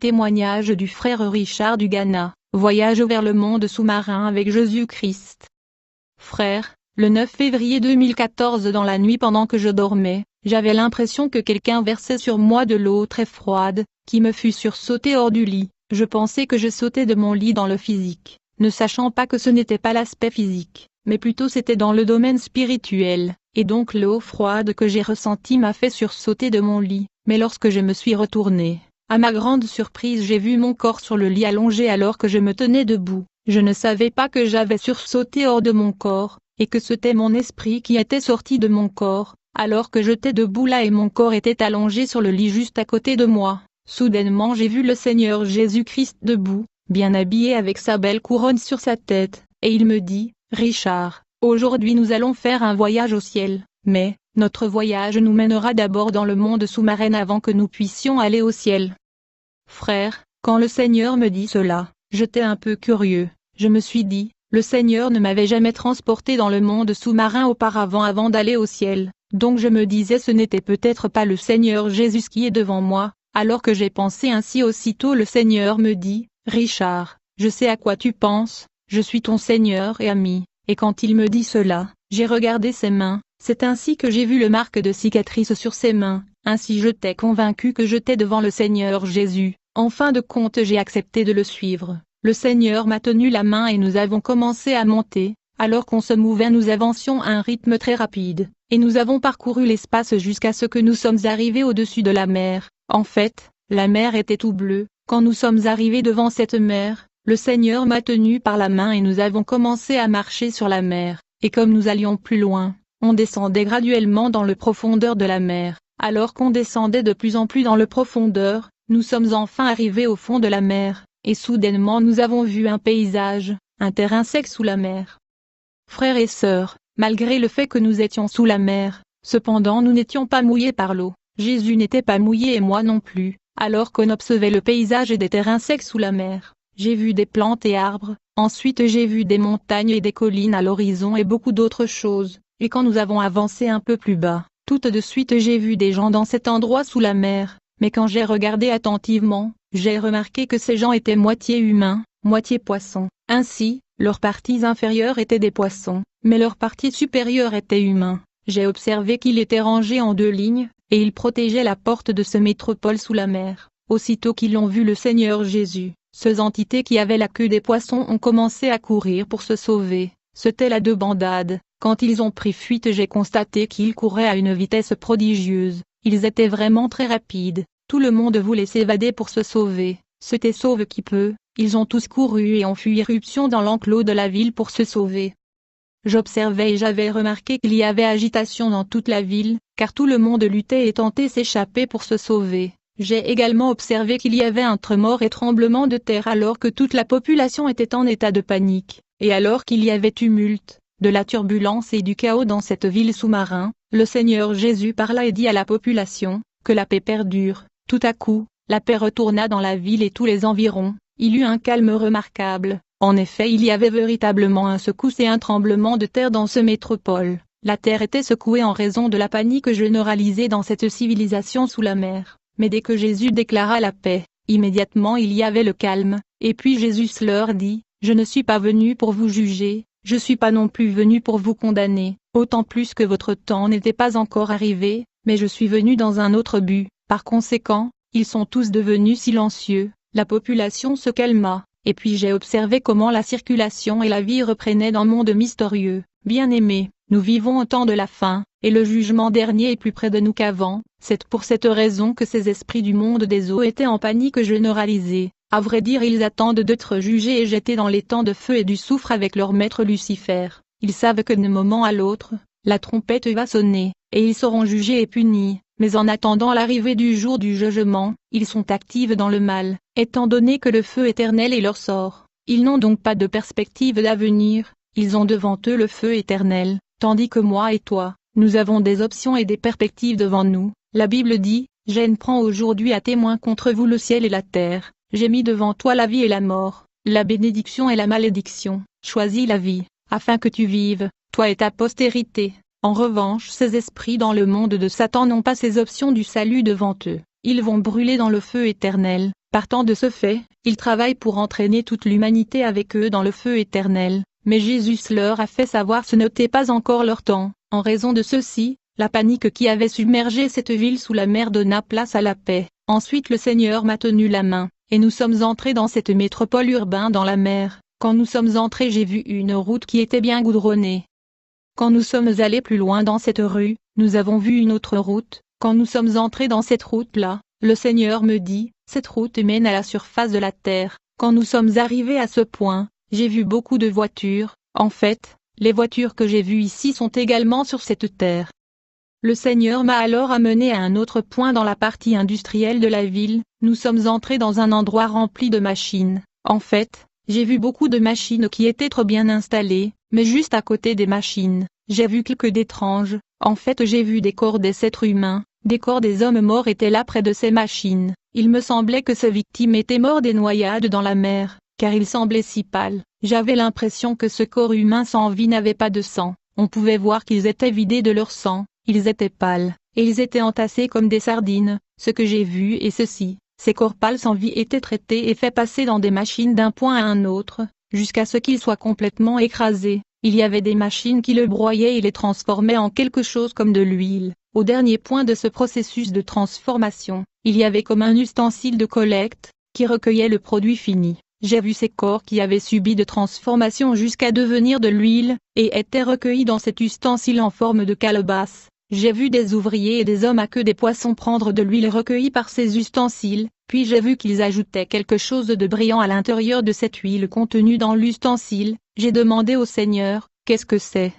Témoignage du frère Richard du Ghana, voyage vers le monde sous-marin avec Jésus-Christ. Frère, le 9 février 2014 dans la nuit pendant que je dormais, j'avais l'impression que quelqu'un versait sur moi de l'eau très froide, qui me fut sursautée hors du lit. Je pensais que je sautais de mon lit dans le physique, ne sachant pas que ce n'était pas l'aspect physique, mais plutôt c'était dans le domaine spirituel, et donc l'eau froide que j'ai ressentie m'a fait sursauter de mon lit. Mais lorsque je me suis retournée, à ma grande surprise j'ai vu mon corps sur le lit allongé alors que je me tenais debout. Je ne savais pas que j'avais sursauté hors de mon corps, et que c'était mon esprit qui était sorti de mon corps, alors que j'étais debout là et mon corps était allongé sur le lit juste à côté de moi. Soudainement j'ai vu le Seigneur Jésus-Christ debout, bien habillé avec sa belle couronne sur sa tête, et il me dit, « Richard, aujourd'hui nous allons faire un voyage au ciel, mais, notre voyage nous mènera d'abord dans le monde sous-marin avant que nous puissions aller au ciel. » Frère, quand le Seigneur me dit cela, j'étais un peu curieux. Je me suis dit, le Seigneur ne m'avait jamais transporté dans le monde sous-marin auparavant avant d'aller au ciel, donc je me disais ce n'était peut-être pas le Seigneur Jésus qui est devant moi. Alors que j'ai pensé ainsi aussitôt le Seigneur me dit, « Richard, je sais à quoi tu penses, je suis ton Seigneur et ami. » Et quand il me dit cela, j'ai regardé ses mains, c'est ainsi que j'ai vu le marque de cicatrice sur ses mains, ainsi j'étais convaincu que j'étais devant le Seigneur Jésus. En fin de compte j'ai accepté de le suivre. Le Seigneur m'a tenu la main et nous avons commencé à monter. Alors qu'on se mouvait nous avancions à un rythme très rapide, et nous avons parcouru l'espace jusqu'à ce que nous sommes arrivés au-dessus de la mer. En fait, la mer était tout bleue. Quand nous sommes arrivés devant cette mer, le Seigneur m'a tenu par la main et nous avons commencé à marcher sur la mer, et comme nous allions plus loin, on descendait graduellement dans le profondeur de la mer. Alors qu'on descendait de plus en plus dans le profondeur, nous sommes enfin arrivés au fond de la mer, et soudainement nous avons vu un paysage, un terrain sec sous la mer. Frères et sœurs, malgré le fait que nous étions sous la mer, cependant nous n'étions pas mouillés par l'eau. Jésus n'était pas mouillé et moi non plus, alors qu'on observait le paysage et des terrains secs sous la mer. J'ai vu des plantes et arbres, ensuite j'ai vu des montagnes et des collines à l'horizon et beaucoup d'autres choses, et quand nous avons avancé un peu plus bas, tout de suite j'ai vu des gens dans cet endroit sous la mer, mais quand j'ai regardé attentivement, j'ai remarqué que ces gens étaient moitié humains, moitié poissons. Ainsi, leurs parties inférieures étaient des poissons, mais leurs parties supérieures étaient humains. J'ai observé qu'ils étaient rangés en 2 lignes, et ils protégeaient la porte de ce métropole sous la mer. Aussitôt qu'ils ont vu le Seigneur Jésus, ces entités qui avaient la queue des poissons ont commencé à courir pour se sauver. C'était la débandade. Quand ils ont pris fuite j'ai constaté qu'ils couraient à une vitesse prodigieuse. Ils étaient vraiment très rapides. Tout le monde voulait s'évader pour se sauver. C'était sauve qui peut. Ils ont tous couru et ont fui irruption dans l'enclos de la ville pour se sauver. J'observais et j'avais remarqué qu'il y avait agitation dans toute la ville, car tout le monde luttait et tentait s'échapper pour se sauver. J'ai également observé qu'il y avait un tremor et tremblement de terre alors que toute la population était en état de panique, et alors qu'il y avait tumulte, de la turbulence et du chaos dans cette ville sous-marin, le Seigneur Jésus parla et dit à la population, que la paix perdure. Tout à coup, la paix retourna dans la ville et tous les environs, il eut un calme remarquable. En effet il y avait véritablement un secousse et un tremblement de terre dans ce métropole. La terre était secouée en raison de la panique généralisée dans cette civilisation sous la mer. Mais dès que Jésus déclara la paix, immédiatement il y avait le calme, et puis Jésus leur dit, « Je ne suis pas venu pour vous juger, je suis pas non plus venu pour vous condamner, autant plus que votre temps n'était pas encore arrivé, mais je suis venu dans un autre but. » Par conséquent, ils sont tous devenus silencieux, la population se calma. Et puis j'ai observé comment la circulation et la vie reprenaient dans le monde mystérieux. Bien-aimés, nous vivons au temps de la fin, et le jugement dernier est plus près de nous qu'avant. C'est pour cette raison que ces esprits du monde des eaux étaient en panique généralisée. À vrai dire ils attendent d'être jugés et jetés dans les temps de feu et du soufre avec leur maître Lucifer. Ils savent que d'un moment à l'autre, la trompette va sonner, et ils seront jugés et punis. Mais en attendant l'arrivée du jour du jugement, ils sont actifs dans le mal, étant donné que le feu éternel est leur sort. Ils n'ont donc pas de perspective d'avenir, ils ont devant eux le feu éternel, tandis que moi et toi, nous avons des options et des perspectives devant nous. La Bible dit, « Je prends aujourd'hui à témoin contre vous le ciel et la terre, j'ai mis devant toi la vie et la mort, la bénédiction et la malédiction, choisis la vie, afin que tu vives, toi et ta postérité. » En revanche ces esprits dans le monde de Satan n'ont pas ces options du salut devant eux, ils vont brûler dans le feu éternel. Partant de ce fait, ils travaillent pour entraîner toute l'humanité avec eux dans le feu éternel. Mais Jésus leur a fait savoir ce n'était pas encore leur temps. En raison de ceci, la panique qui avait submergé cette ville sous la mer donna place à la paix. Ensuite le Seigneur m'a tenu la main, et nous sommes entrés dans cette métropole urbaine dans la mer. Quand nous sommes entrés, j'ai vu une route qui était bien goudronnée. Quand nous sommes allés plus loin dans cette rue, nous avons vu une autre route. Quand nous sommes entrés dans cette route-là, le Seigneur me dit, cette route mène à la surface de la terre. Quand nous sommes arrivés à ce point, j'ai vu beaucoup de voitures. En fait, les voitures que j'ai vues ici sont également sur cette terre. Le Seigneur m'a alors amené à un autre point dans la partie industrielle de la ville. Nous sommes entrés dans un endroit rempli de machines. En fait, j'ai vu beaucoup de machines qui étaient trop bien installées, mais juste à côté des machines, j'ai vu quelque d'étrange. En fait, j'ai vu des corps des êtres humains, des corps des hommes morts étaient là près de ces machines. Il me semblait que ces victimes étaient mortes des noyades dans la mer, car ils semblaient si pâles. J'avais l'impression que ce corps humain sans vie n'avait pas de sang. On pouvait voir qu'ils étaient vidés de leur sang, ils étaient pâles, et ils étaient entassés comme des sardines. Ce que j'ai vu est ceci, ces corps pâles sans vie étaient traités et faits passer dans des machines d'un point à un autre, jusqu'à ce qu'ils soient complètement écrasés. Il y avait des machines qui le broyaient et les transformaient en quelque chose comme de l'huile. Au dernier point de ce processus de transformation, il y avait comme un ustensile de collecte, qui recueillait le produit fini. J'ai vu ces corps qui avaient subi de transformation jusqu'à devenir de l'huile, et étaient recueillis dans cet ustensile en forme de calebasse. J'ai vu des ouvriers et des hommes à queue des poissons prendre de l'huile recueillie par ces ustensiles, puis j'ai vu qu'ils ajoutaient quelque chose de brillant à l'intérieur de cette huile contenue dans l'ustensile. J'ai demandé au Seigneur, qu'est-ce que c'est?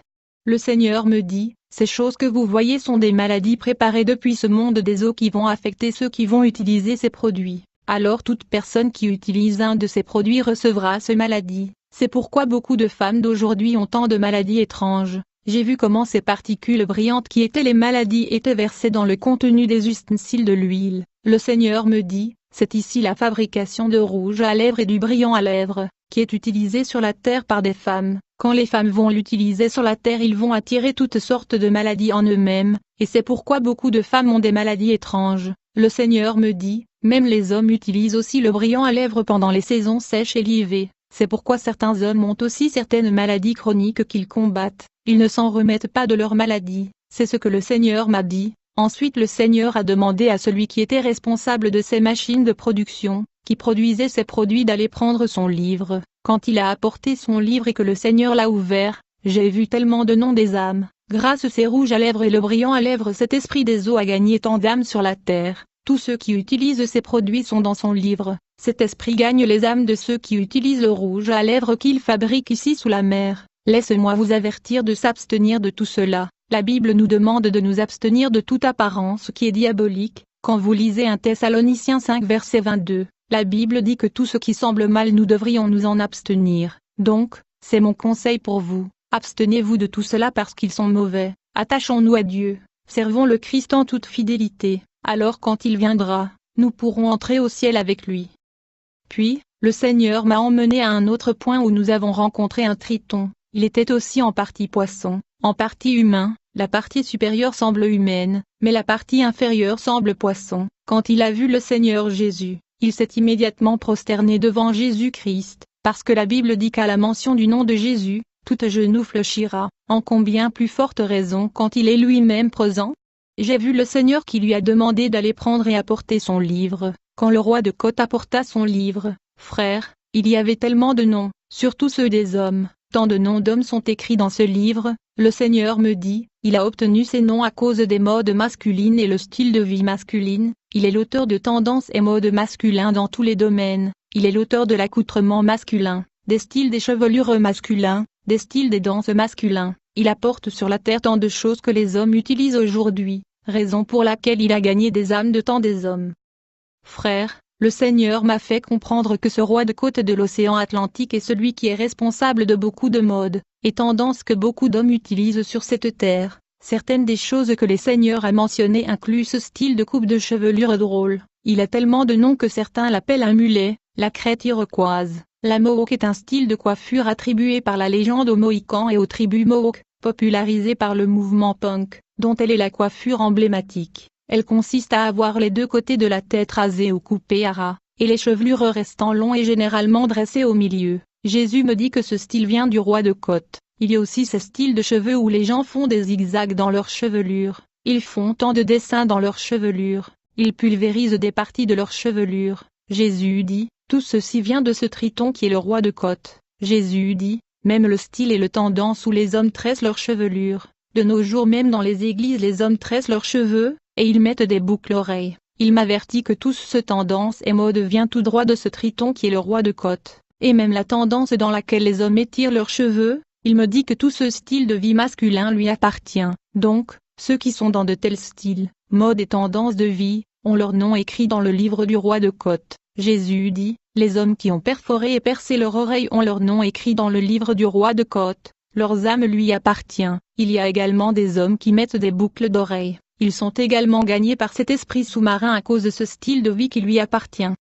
Le Seigneur me dit, ces choses que vous voyez sont des maladies préparées depuis ce monde des eaux qui vont affecter ceux qui vont utiliser ces produits. Alors toute personne qui utilise un de ces produits recevra ces maladies. C'est pourquoi beaucoup de femmes d'aujourd'hui ont tant de maladies étranges. J'ai vu comment ces particules brillantes qui étaient les maladies étaient versées dans le contenu des ustensiles de l'huile. Le Seigneur me dit, c'est ici la fabrication de rouge à lèvres et du brillant à lèvres, qui est utilisé sur la terre par des femmes. Quand les femmes vont l'utiliser sur la terre, ils vont attirer toutes sortes de maladies en eux-mêmes, et c'est pourquoi beaucoup de femmes ont des maladies étranges. Le Seigneur me dit, même les hommes utilisent aussi le brillant à lèvres pendant les saisons sèches et l'hiver. C'est pourquoi certains hommes ont aussi certaines maladies chroniques qu'ils combattent. Ils ne s'en remettent pas de leurs maladies. C'est ce que le Seigneur m'a dit. Ensuite le Seigneur a demandé à celui qui était responsable de ces machines de production, qui produisait ces produits, d'aller prendre son livre. Quand il a apporté son livre et que le Seigneur l'a ouvert, j'ai vu tellement de noms des âmes. Grâce à ces rouges à lèvres et le brillant à lèvres, cet esprit des eaux a gagné tant d'âmes sur la terre. Tous ceux qui utilisent ces produits sont dans son livre. Cet esprit gagne les âmes de ceux qui utilisent le rouge à lèvres qu'il fabrique ici sous la mer. Laisse-moi vous avertir de s'abstenir de tout cela. La Bible nous demande de nous abstenir de toute apparence qui est diabolique. Quand vous lisez 1 Thessaloniciens 5 verset 22, la Bible dit que tout ce qui semble mal nous devrions nous en abstenir. Donc, c'est mon conseil pour vous. Abstenez-vous de tout cela parce qu'ils sont mauvais. Attachons-nous à Dieu. Servons le Christ en toute fidélité. Alors quand il viendra, nous pourrons entrer au ciel avec lui. Puis, le Seigneur m'a emmené à un autre point où nous avons rencontré un triton. Il était aussi en partie poisson, en partie humain. La partie supérieure semble humaine, mais la partie inférieure semble poisson. Quand il a vu le Seigneur Jésus, il s'est immédiatement prosterné devant Jésus-Christ, parce que la Bible dit qu'à la mention du nom de Jésus, tout genou fléchira. En combien plus forte raison quand il est lui-même présent? J'ai vu le Seigneur qui lui a demandé d'aller prendre et apporter son livre. Quand le roi de Côte apporta son livre, frère, il y avait tellement de noms, surtout ceux des hommes. Tant de noms d'hommes sont écrits dans ce livre. Le Seigneur me dit, il a obtenu ces noms à cause des modes masculines et le style de vie masculine. Il est l'auteur de tendances et modes masculins dans tous les domaines. Il est l'auteur de l'accoutrement masculin, des styles des chevelures masculins, des styles des danses masculins. Il apporte sur la terre tant de choses que les hommes utilisent aujourd'hui, raison pour laquelle il a gagné des âmes de tant des hommes. Frère, le Seigneur m'a fait comprendre que ce roi de côte de l'océan Atlantique est celui qui est responsable de beaucoup de modes et tendances que beaucoup d'hommes utilisent sur cette terre. Certaines des choses que les seigneurs a mentionnées incluent ce style de coupe de chevelure drôle. Il a tellement de noms que certains l'appellent un mulet, la crête iroquoise. La Mohawk est un style de coiffure attribué par la légende aux Mohicans et aux tribus Mohawk, popularisé par le mouvement punk, dont elle est la coiffure emblématique. Elle consiste à avoir les deux côtés de la tête rasés ou coupés à ras, et les chevelures restant longs et généralement dressées au milieu. Jésus me dit que ce style vient du roi de Côte. Il y a aussi ce style de cheveux où les gens font des zigzags dans leur chevelure. Ils font tant de dessins dans leur chevelure. Ils pulvérisent des parties de leur chevelure. Jésus dit, tout ceci vient de ce Triton qui est le roi de Côte. Jésus dit, même le style et le tendance où les hommes tressent leur chevelure. De nos jours même dans les églises les hommes tressent leurs cheveux, et ils mettent des boucles oreilles. Il m'avertit que tout ce tendance et mode vient tout droit de ce Triton qui est le roi de Côte. Et même la tendance dans laquelle les hommes étirent leurs cheveux, il me dit que tout ce style de vie masculin lui appartient. Donc, ceux qui sont dans de tels styles, modes et tendances de vie, ont leur nom écrit dans le livre du roi de Côte. Jésus dit, les hommes qui ont perforé et percé leur oreille ont leur nom écrit dans le livre du roi de Côte. Leurs âmes lui appartiennent. Il y a également des hommes qui mettent des boucles d'oreilles. Ils sont également gagnés par cet esprit sous-marin à cause de ce style de vie qui lui appartient.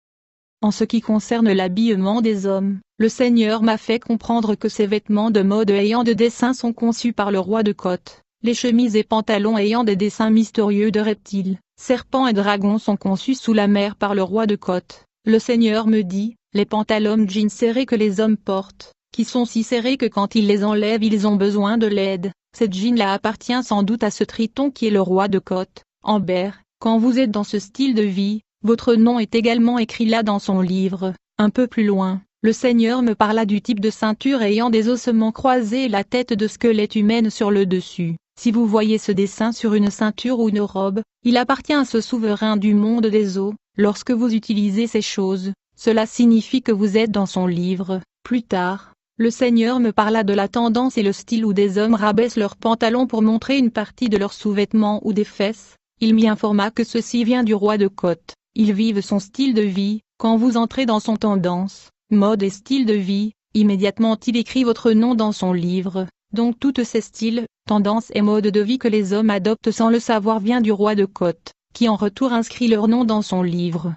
En ce qui concerne l'habillement des hommes, le Seigneur m'a fait comprendre que ces vêtements de mode ayant de dessins sont conçus par le roi de Côte. Les chemises et pantalons ayant des dessins mystérieux de reptiles, serpents et dragons sont conçus sous la mer par le roi de Côte. Le Seigneur me dit, les pantalons jeans serrés que les hommes portent, qui sont si serrés que quand ils les enlèvent ils ont besoin de l'aide. Cette jean-là appartient sans doute à ce Triton qui est le roi de Côte. Amber, quand vous êtes dans ce style de vie, votre nom est également écrit là dans son livre. Un peu plus loin, le Seigneur me parla du type de ceinture ayant des ossements croisés et la tête de squelette humaine sur le dessus. Si vous voyez ce dessin sur une ceinture ou une robe, il appartient à ce souverain du monde des eaux. Lorsque vous utilisez ces choses, cela signifie que vous êtes dans son livre. Plus tard, le Seigneur me parla de la tendance et le style où des hommes rabaissent leurs pantalons pour montrer une partie de leurs sous-vêtements ou des fesses. Il m'y informa que ceci vient du roi de Côte. Ils vivent son style de vie. Quand vous entrez dans son tendance, mode et style de vie, immédiatement il écrit votre nom dans son livre. Donc tous ces styles, tendances et modes de vie que les hommes adoptent sans le savoir vient du roi de Côte, qui en retour inscrit leur nom dans son livre.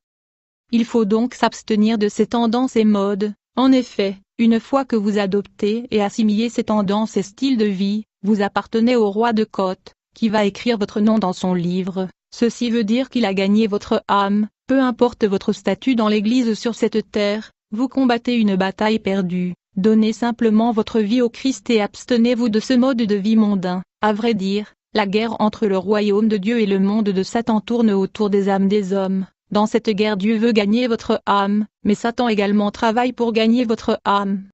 Il faut donc s'abstenir de ces tendances et modes. En effet, une fois que vous adoptez et assimilez ces tendances et styles de vie, vous appartenez au roi de Côte, qui va écrire votre nom dans son livre. Ceci veut dire qu'il a gagné votre âme, peu importe votre statut dans l'Église sur cette terre, vous combattez une bataille perdue. Donnez simplement votre vie au Christ et abstenez-vous de ce mode de vie mondain. À vrai dire, la guerre entre le royaume de Dieu et le monde de Satan tourne autour des âmes des hommes. Dans cette guerre Dieu veut gagner votre âme, mais Satan également travaille pour gagner votre âme.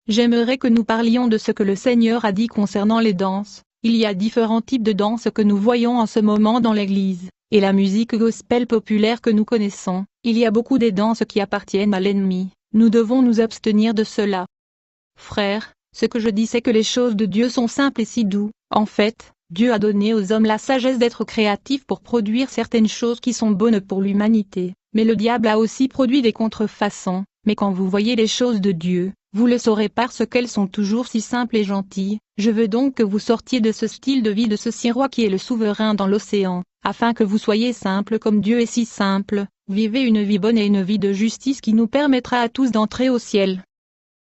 J'aimerais que nous parlions de ce que le Seigneur a dit concernant les danses. Il y a différents types de danses que nous voyons en ce moment dans l'Église, et la musique gospel populaire que nous connaissons. Il y a beaucoup de danses qui appartiennent à l'ennemi. Nous devons nous abstenir de cela. Frères, ce que je dis c'est que les choses de Dieu sont simples et si doux. En fait, Dieu a donné aux hommes la sagesse d'être créatifs pour produire certaines choses qui sont bonnes pour l'humanité. Mais le diable a aussi produit des contrefaçons. Mais quand vous voyez les choses de Dieu, vous le saurez parce qu'elles sont toujours si simples et gentilles. Je veux donc que vous sortiez de ce style de vie de ce roi qui est le souverain dans l'océan, afin que vous soyez simples comme Dieu est si simple. Vivez une vie bonne et une vie de justice qui nous permettra à tous d'entrer au ciel.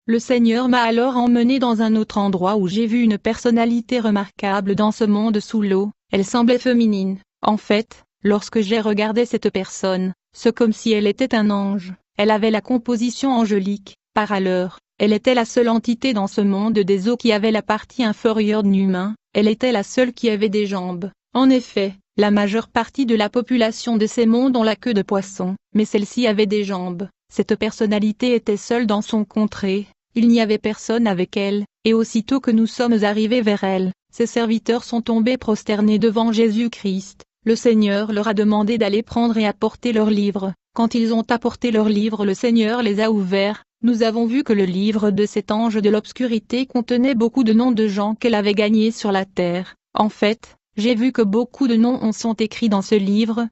Le Seigneur m'a alors emmené dans un autre endroit où j'ai vu une personnalité remarquable dans ce monde sous l'eau. Elle semblait féminine. En fait, lorsque j'ai regardé cette personne, c'est comme si elle était un ange. Elle avait la composition angélique. Par ailleurs, elle était la seule entité dans ce monde des eaux qui avait la partie inférieure de l'humain. Elle était la seule qui avait des jambes. En effet, la majeure partie de la population de ces mondes ont la queue de poisson, mais celle-ci avait des jambes. Cette personnalité était seule dans son contrée. Il n'y avait personne avec elle, et aussitôt que nous sommes arrivés vers elle, ses serviteurs sont tombés prosternés devant Jésus-Christ. Le Seigneur leur a demandé d'aller prendre et apporter leurs livres. Quand ils ont apporté leurs livres, le Seigneur les a ouverts. Nous avons vu que le livre de cet ange de l'obscurité contenait beaucoup de noms de gens qu'elle avait gagnés sur la terre. En fait, j'ai vu que beaucoup de noms sont écrits dans ce livre.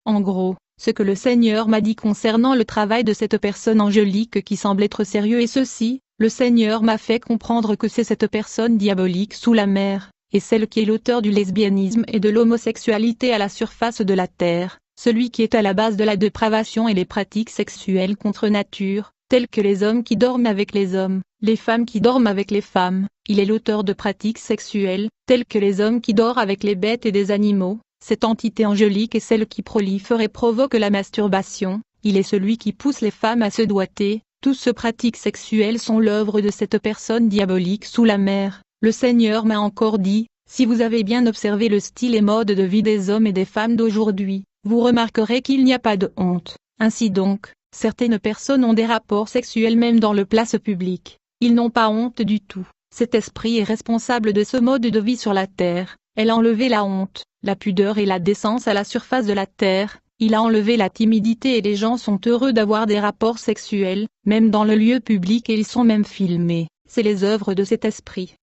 En gros, ce que le Seigneur m'a dit concernant le travail de cette personne angélique qui semble être sérieux est ceci. Le Seigneur m'a fait comprendre que c'est cette personne diabolique sous la mer, et celle qui est l'auteur du lesbianisme et de l'homosexualité à la surface de la terre, celui qui est à la base de la dépravation et les pratiques sexuelles contre nature, telles que les hommes qui dorment avec les hommes, les femmes qui dorment avec les femmes. Il est l'auteur de pratiques sexuelles, telles que les hommes qui dorment avec les bêtes et des animaux. Cette entité angélique est celle qui prolifère et provoque la masturbation. il est celui qui pousse les femmes à se doiter. Toutes ces pratiques sexuelles sont l'œuvre de cette personne diabolique sous la mer. Le Seigneur m'a encore dit, si vous avez bien observé le style et mode de vie des hommes et des femmes d'aujourd'hui, vous remarquerez qu'il n'y a pas de honte. Ainsi donc, certaines personnes ont des rapports sexuels même dans le place public. Ils n'ont pas honte du tout. Cet esprit est responsable de ce mode de vie sur la terre. Elle a enlevé la honte, la pudeur et la décence à la surface de la terre. Il a enlevé la timidité et les gens sont heureux d'avoir des rapports sexuels, même dans le lieu public et ils sont même filmés. C'est les œuvres de cet esprit.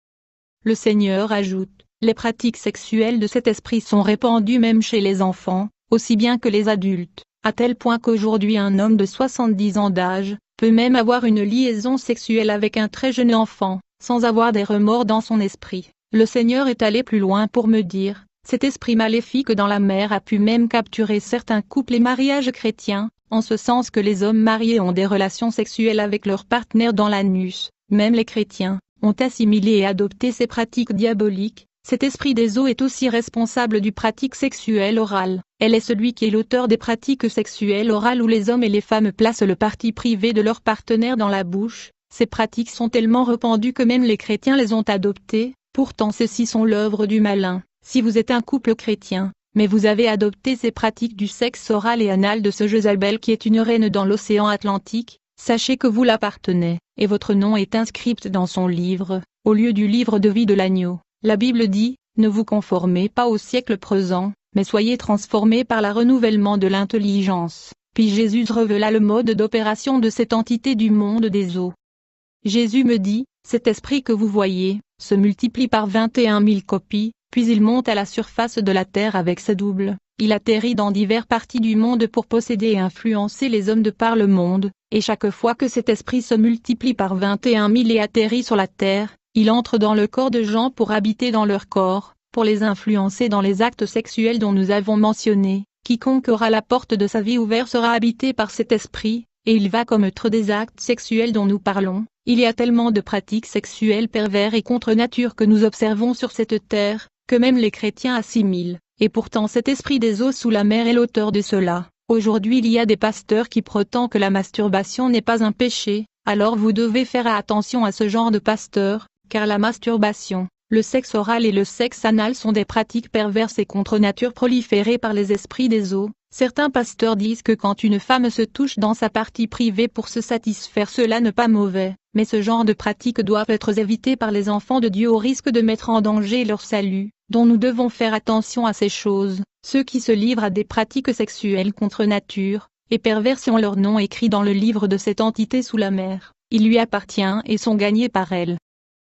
Le Seigneur ajoute, les pratiques sexuelles de cet esprit sont répandues même chez les enfants, aussi bien que les adultes, à tel point qu'aujourd'hui un homme de 70 ans d'âge, peut même avoir une liaison sexuelle avec un très jeune enfant, sans avoir des remords dans son esprit. Le Seigneur est allé plus loin pour me dire, cet esprit maléfique dans la mer a pu même capturer certains couples et mariages chrétiens, en ce sens que les hommes mariés ont des relations sexuelles avec leurs partenaires dans l'anus. Même les chrétiens ont assimilé et adopté ces pratiques diaboliques. Cet esprit des eaux est aussi responsable du pratique sexuelle orale. Elle est celui qui est l'auteur des pratiques sexuelles orales où les hommes et les femmes placent le parti privé de leur partenaire dans la bouche. Ces pratiques sont tellement répandues que même les chrétiens les ont adoptées. Pourtant ceux-ci sont l'œuvre du malin. Si vous êtes un couple chrétien, mais vous avez adopté ces pratiques du sexe oral et anal de ce Jézabel qui est une reine dans l'océan Atlantique, sachez que vous l'appartenez, et votre nom est inscrit dans son livre, au lieu du livre de vie de l'agneau. La Bible dit, ne vous conformez pas au siècle présent, mais soyez transformés par le renouvellement de l'intelligence. Puis Jésus révéla le mode d'opération de cette entité du monde des eaux. Jésus me dit, cet esprit que vous voyez, se multiplie par 21 000 copies, puis il monte à la surface de la terre avec ses doubles. Il atterrit dans diverses parties du monde pour posséder et influencer les hommes de par le monde, et chaque fois que cet esprit se multiplie par 21 000 et atterrit sur la terre, il entre dans le corps de gens pour habiter dans leur corps, pour les influencer dans les actes sexuels dont nous avons mentionné. Quiconque aura la porte de sa vie ouverte sera habité par cet esprit, et il va commettre des actes sexuels dont nous parlons. Il y a tellement de pratiques sexuelles pervers et contre nature que nous observons sur cette terre, que même les chrétiens assimilent, et pourtant cet esprit des eaux sous la mer est l'auteur de cela. Aujourd'hui il y a des pasteurs qui prétendent que la masturbation n'est pas un péché, alors vous devez faire attention à ce genre de pasteurs, car la masturbation, le sexe oral et le sexe anal sont des pratiques perverses et contre nature proliférées par les esprits des eaux. Certains pasteurs disent que quand une femme se touche dans sa partie privée pour se satisfaire cela n'est pas mauvais, mais ce genre de pratiques doivent être évitées par les enfants de Dieu au risque de mettre en danger leur salut, dont nous devons faire attention à ces choses. Ceux qui se livrent à des pratiques sexuelles contre nature, et perverses ont leur nom écrit dans le livre de cette entité sous la mer, il lui appartient et sont gagnés par elle.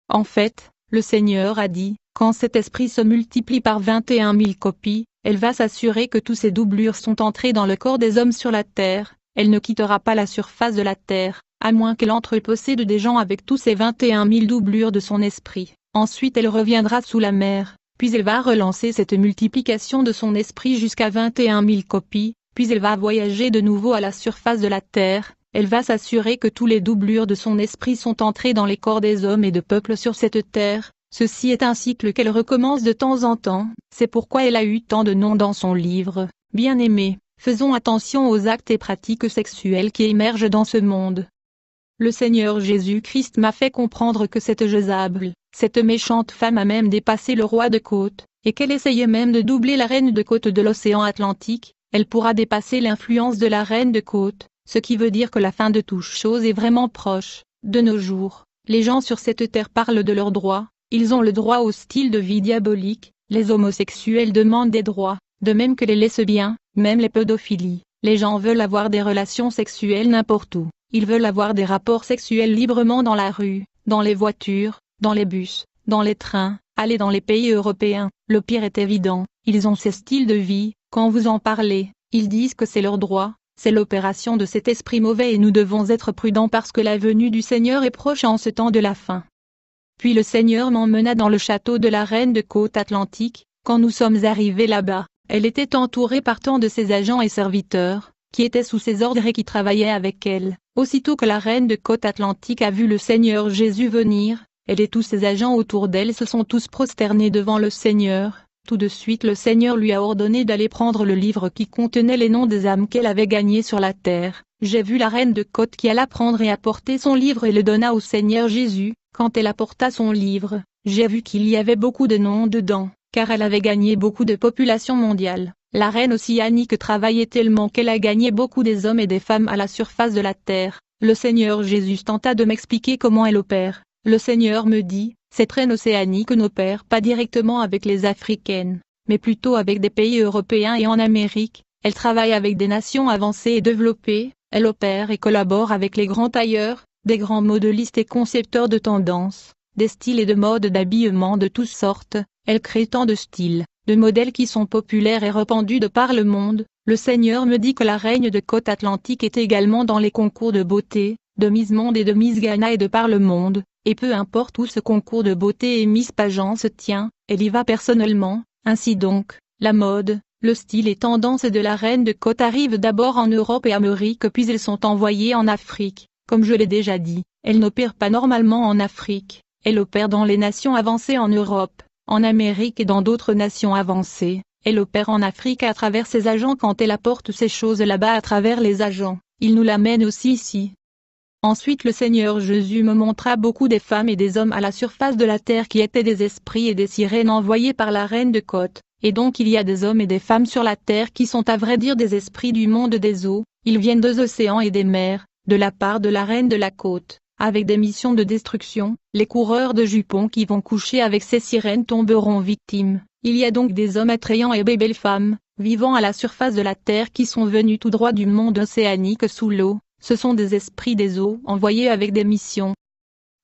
En fait, le Seigneur a dit, quand cet esprit se multiplie par 21 000 copies, elle va s'assurer que tous ces doublures sont entrées dans le corps des hommes sur la terre, elle ne quittera pas la surface de la terre, à moins qu'elle entre et possède des gens avec tous ces 21 000 doublures de son esprit. Ensuite elle reviendra sous la mer, puis elle va relancer cette multiplication de son esprit jusqu'à 21 000 copies, puis elle va voyager de nouveau à la surface de la terre, elle va s'assurer que tous les doublures de son esprit sont entrées dans les corps des hommes et de peuples sur cette terre. Ceci est un cycle qu'elle recommence de temps en temps, c'est pourquoi elle a eu tant de noms dans son livre. Bien-aimés, faisons attention aux actes et pratiques sexuelles qui émergent dans ce monde. Le Seigneur Jésus-Christ m'a fait comprendre que cette Jézabel, cette méchante femme a même dépassé le roi de côte, et qu'elle essayait même de doubler la reine de côte de l'océan Atlantique. Elle pourra dépasser l'influence de la reine de côte, ce qui veut dire que la fin de toute chose est vraiment proche. De nos jours, les gens sur cette terre parlent de leurs droits. Ils ont le droit au style de vie diabolique, les homosexuels demandent des droits, de même que les lesbiens, même les pédophilies. Les gens veulent avoir des relations sexuelles n'importe où, ils veulent avoir des rapports sexuels librement dans la rue, dans les voitures, dans les bus, dans les trains, aller dans les pays européens. Le pire est évident, ils ont ces styles de vie, quand vous en parlez, ils disent que c'est leur droit, c'est l'opération de cet esprit mauvais et nous devons être prudents parce que la venue du Seigneur est proche en ce temps de la fin. Puis le Seigneur m'emmena dans le château de la reine de côte Atlantique. Quand nous sommes arrivés là-bas, elle était entourée par tant de ses agents et serviteurs, qui étaient sous ses ordres et qui travaillaient avec elle. Aussitôt que la reine de côte Atlantique a vu le Seigneur Jésus venir, elle et tous ses agents autour d'elle se sont tous prosternés devant le Seigneur. Tout de suite le Seigneur lui a ordonné d'aller prendre le livre qui contenait les noms des âmes qu'elle avait gagnées sur la terre. J'ai vu la reine de côte qui alla prendre et apporter son livre et le donna au Seigneur Jésus. Quand elle apporta son livre, j'ai vu qu'il y avait beaucoup de noms dedans, car elle avait gagné beaucoup de population mondiale. La reine océanique travaillait tellement qu'elle a gagné beaucoup des hommes et des femmes à la surface de la terre. Le Seigneur Jésus tenta de m'expliquer comment elle opère. Le Seigneur me dit, cette reine océanique n'opère pas directement avec les Africaines, mais plutôt avec des pays européens et en Amérique. Elle travaille avec des nations avancées et développées. Elle opère et collabore avec les grands tailleurs, des grands modélistes et concepteurs de tendances, des styles et de modes d'habillement de toutes sortes. Elle crée tant de styles, de modèles qui sont populaires et répandus de par le monde. Le Seigneur me dit que la reine de côte atlantique est également dans les concours de beauté, de Miss Monde et de Miss Ghana et de par le monde, et peu importe où ce concours de beauté et Miss Pageant se tient, elle y va personnellement. Ainsi donc, la mode, le style et tendance de la reine de côte arrivent d'abord en Europe et Amérique puis elles sont envoyées en Afrique. Comme je l'ai déjà dit, elle n'opère pas normalement en Afrique, elle opère dans les nations avancées en Europe, en Amérique et dans d'autres nations avancées. Elle opère en Afrique à travers ses agents quand elle apporte ces choses là-bas à travers les agents, il nous l'amène aussi ici. Ensuite le Seigneur Jésus me montra beaucoup des femmes et des hommes à la surface de la terre qui étaient des esprits et des sirènes envoyés par la reine de côte, et donc il y a des hommes et des femmes sur la terre qui sont à vrai dire des esprits du monde des eaux, ils viennent des océans et des mers, de la part de la reine de la côte, avec des missions de destruction. Les coureurs de jupons qui vont coucher avec ces sirènes tomberont victimes. Il y a donc des hommes attrayants et des belles femmes, vivant à la surface de la terre qui sont venus tout droit du monde océanique sous l'eau. Ce sont des esprits des eaux envoyés avec des missions.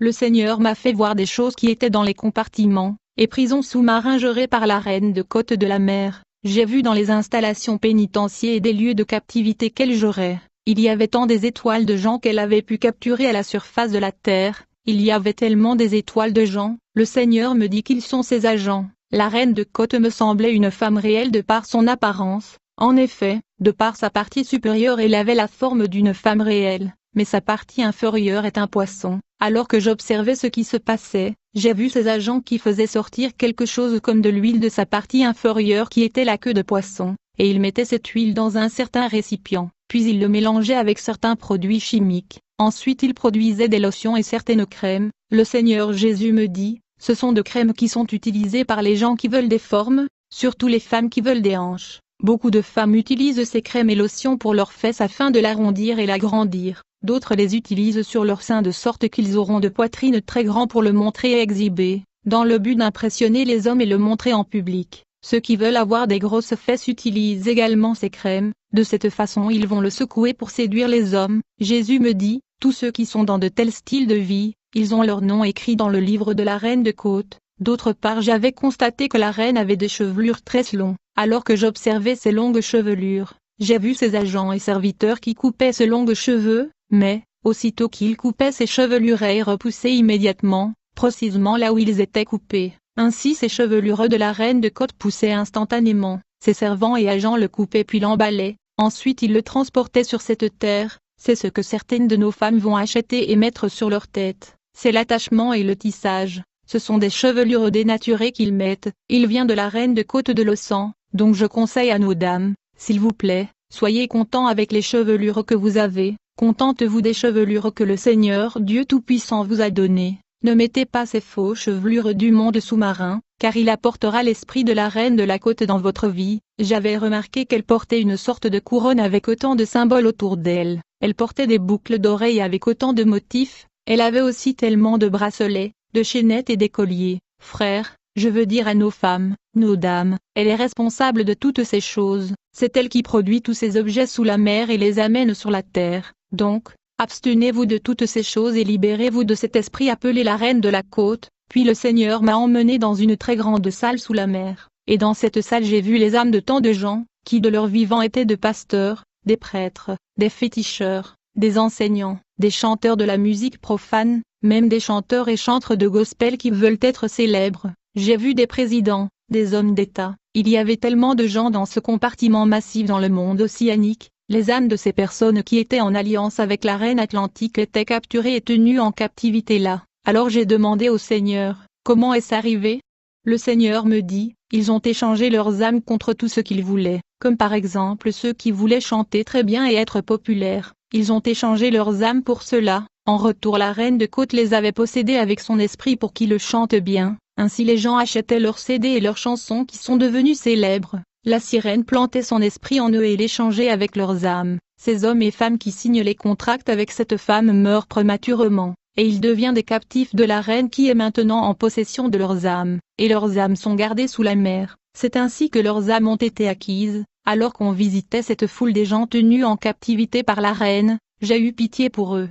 Le Seigneur m'a fait voir des choses qui étaient dans les compartiments et prisons sous-marins gérés par la reine de côte de la mer. J'ai vu dans les installations pénitentiaires et des lieux de captivité qu'elle gérait. Il y avait tant des étoiles de gens qu'elle avait pu capturer à la surface de la terre. Il y avait tellement des étoiles de gens. Le Seigneur me dit qu'ils sont ses agents. La reine de côte me semblait une femme réelle de par son apparence. En effet, de par sa partie supérieure elle avait la forme d'une femme réelle, mais sa partie inférieure est un poisson. Alors que j'observais ce qui se passait, j'ai vu ces agents qui faisaient sortir quelque chose comme de l'huile de sa partie inférieure qui était la queue de poisson, et ils mettaient cette huile dans un certain récipient, puis ils le mélangeaient avec certains produits chimiques. Ensuite ils produisaient des lotions et certaines crèmes. Le Seigneur Jésus me dit, ce sont de crèmes qui sont utilisées par les gens qui veulent des formes, surtout les femmes qui veulent des hanches. Beaucoup de femmes utilisent ces crèmes et lotions pour leurs fesses afin de l'arrondir et l'agrandir. D'autres les utilisent sur leurs seins de sorte qu'ils auront de poitrines très grands pour le montrer et exhiber, dans le but d'impressionner les hommes et le montrer en public. Ceux qui veulent avoir des grosses fesses utilisent également ces crèmes. De cette façon ils vont le secouer pour séduire les hommes. Jésus me dit, tous ceux qui sont dans de tels styles de vie, ils ont leur nom écrit dans le livre de la reine de côte. D'autre part j'avais constaté que la reine avait des chevelures très longues. Alors que j'observais ces longues chevelures, j'ai vu ses agents et serviteurs qui coupaient ces longues cheveux, mais, aussitôt qu'ils coupaient ces chevelures elles repoussaient immédiatement, précisément là où ils étaient coupés. Ainsi ces chevelures de la reine de côte poussaient instantanément. Ses servants et agents le coupaient puis l'emballaient, ensuite ils le transportaient sur cette terre. C'est ce que certaines de nos femmes vont acheter et mettre sur leur tête. C'est l'attachement et le tissage. Ce sont des chevelures dénaturées qu'ils mettent. Il vient de la reine de côte de l'océan. Donc je conseille à nos dames, s'il vous plaît, soyez contents avec les chevelures que vous avez, contentez-vous des chevelures que le Seigneur Dieu Tout-Puissant vous a données. Ne mettez pas ces faux chevelures du monde sous-marin, car il apportera l'esprit de la reine de la côte dans votre vie. J'avais remarqué qu'elle portait une sorte de couronne avec autant de symboles autour d'elle. Elle portait des boucles d'oreilles avec autant de motifs. Elle avait aussi tellement de bracelets, de chaînettes et des colliers. Frères, je veux dire à nos femmes, nos dames, elle est responsable de toutes ces choses, c'est elle qui produit tous ces objets sous la mer et les amène sur la terre. Donc, abstenez-vous de toutes ces choses et libérez-vous de cet esprit appelé la reine de la côte. Puis le Seigneur m'a emmené dans une très grande salle sous la mer, et dans cette salle j'ai vu les âmes de tant de gens, qui de leur vivant étaient de pasteurs, des prêtres, des féticheurs, des enseignants, des chanteurs de la musique profane, même des chanteurs et chantres de gospel qui veulent être célèbres. J'ai vu des présidents, des hommes d'État. Il y avait tellement de gens dans ce compartiment massif dans le monde océanique. Les âmes de ces personnes qui étaient en alliance avec la reine atlantique étaient capturées et tenues en captivité là. Alors j'ai demandé au Seigneur, comment est-ce arrivé? Le Seigneur me dit, ils ont échangé leurs âmes contre tout ce qu'ils voulaient, comme par exemple ceux qui voulaient chanter très bien et être populaires. Ils ont échangé leurs âmes pour cela. En retour, la reine de Côte les avait possédés avec son esprit pour qu'ils le chantent bien. Ainsi les gens achetaient leurs CD et leurs chansons qui sont devenues célèbres. La sirène plantait son esprit en eux et l'échangeait avec leurs âmes. Ces hommes et femmes qui signent les contrats avec cette femme meurent prématurément, et ils deviennent des captifs de la reine qui est maintenant en possession de leurs âmes, et leurs âmes sont gardées sous la mer. C'est ainsi que leurs âmes ont été acquises. Alors qu'on visitait cette foule des gens tenus en captivité par la reine, j'ai eu pitié pour eux.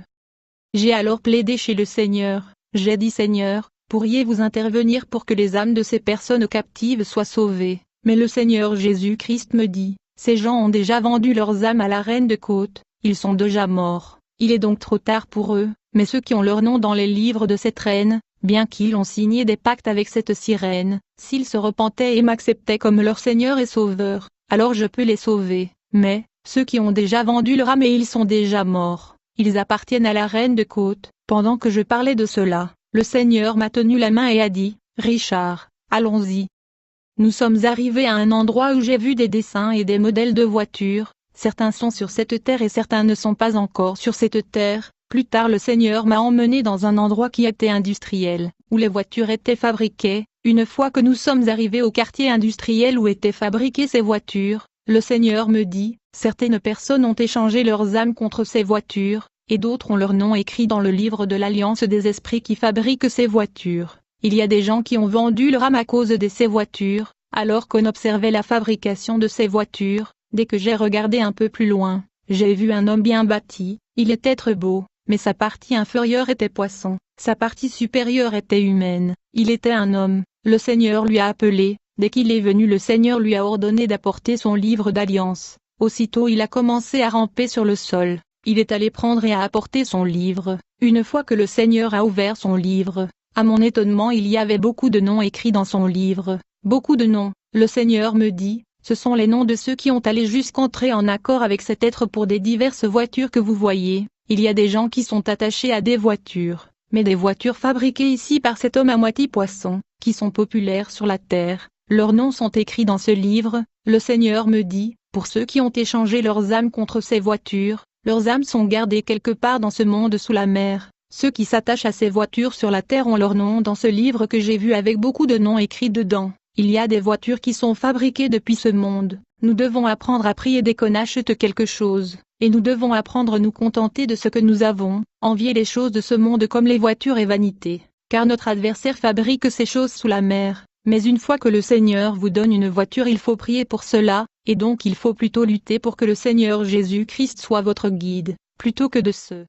J'ai alors plaidé chez le Seigneur. J'ai dit: Seigneur, pourriez-vous intervenir pour que les âmes de ces personnes captives soient sauvées? Mais le Seigneur Jésus-Christ me dit: ces gens ont déjà vendu leurs âmes à la reine de Côte, ils sont déjà morts. Il est donc trop tard pour eux, mais ceux qui ont leur nom dans les livres de cette reine, bien qu'ils ont signé des pactes avec cette sirène, s'ils se repentaient et m'acceptaient comme leur Seigneur et Sauveur, alors je peux les sauver. Mais, ceux qui ont déjà vendu leur âme et ils sont déjà morts, ils appartiennent à la reine de Côte. Pendant que je parlais de cela, le Seigneur m'a tenu la main et a dit: Richard, allons-y. Nous sommes arrivés à un endroit où j'ai vu des dessins et des modèles de voitures. Certains sont sur cette terre et certains ne sont pas encore sur cette terre. Plus tard, le Seigneur m'a emmené dans un endroit qui était industriel, où les voitures étaient fabriquées. Une fois que nous sommes arrivés au quartier industriel où étaient fabriquées ces voitures, le Seigneur me dit: certaines personnes ont échangé leurs âmes contre ces voitures, et d'autres ont leur nom écrit dans le livre de l'Alliance des esprits qui fabriquent ces voitures. Il y a des gens qui ont vendu leur âme à cause de ces voitures. Alors qu'on observait la fabrication de ces voitures, dès que j'ai regardé un peu plus loin, j'ai vu un homme bien bâti. Il était très beau, mais sa partie inférieure était poisson, sa partie supérieure était humaine. Il était un homme. Le Seigneur lui a appelé. Dès qu'il est venu, le Seigneur lui a ordonné d'apporter son livre d'alliance. Aussitôt il a commencé à ramper sur le sol. Il est allé prendre et a apporté son livre. Une fois que le Seigneur a ouvert son livre, à mon étonnement, il y avait beaucoup de noms écrits dans son livre. Beaucoup de noms. Le Seigneur me dit: ce sont les noms de ceux qui ont allé jusqu'entrer en accord avec cet être pour des diverses voitures que vous voyez. Il y a des gens qui sont attachés à des voitures, mais des voitures fabriquées ici par cet homme à moitié poisson, qui sont populaires sur la terre. Leurs noms sont écrits dans ce livre. Le Seigneur me dit: pour ceux qui ont échangé leurs âmes contre ces voitures, leurs âmes sont gardées quelque part dans ce monde sous la mer. Ceux qui s'attachent à ces voitures sur la terre ont leur nom dans ce livre que j'ai vu avec beaucoup de noms écrits dedans. Il y a des voitures qui sont fabriquées depuis ce monde. Nous devons apprendre à prier dès qu'on achète quelque chose, et nous devons apprendre à nous contenter de ce que nous avons, envier les choses de ce monde comme les voitures et vanité, car notre adversaire fabrique ces choses sous la mer. Mais une fois que le Seigneur vous donne une voiture, il faut prier pour cela, et donc il faut plutôt lutter pour que le Seigneur Jésus-Christ soit votre guide, plutôt que de se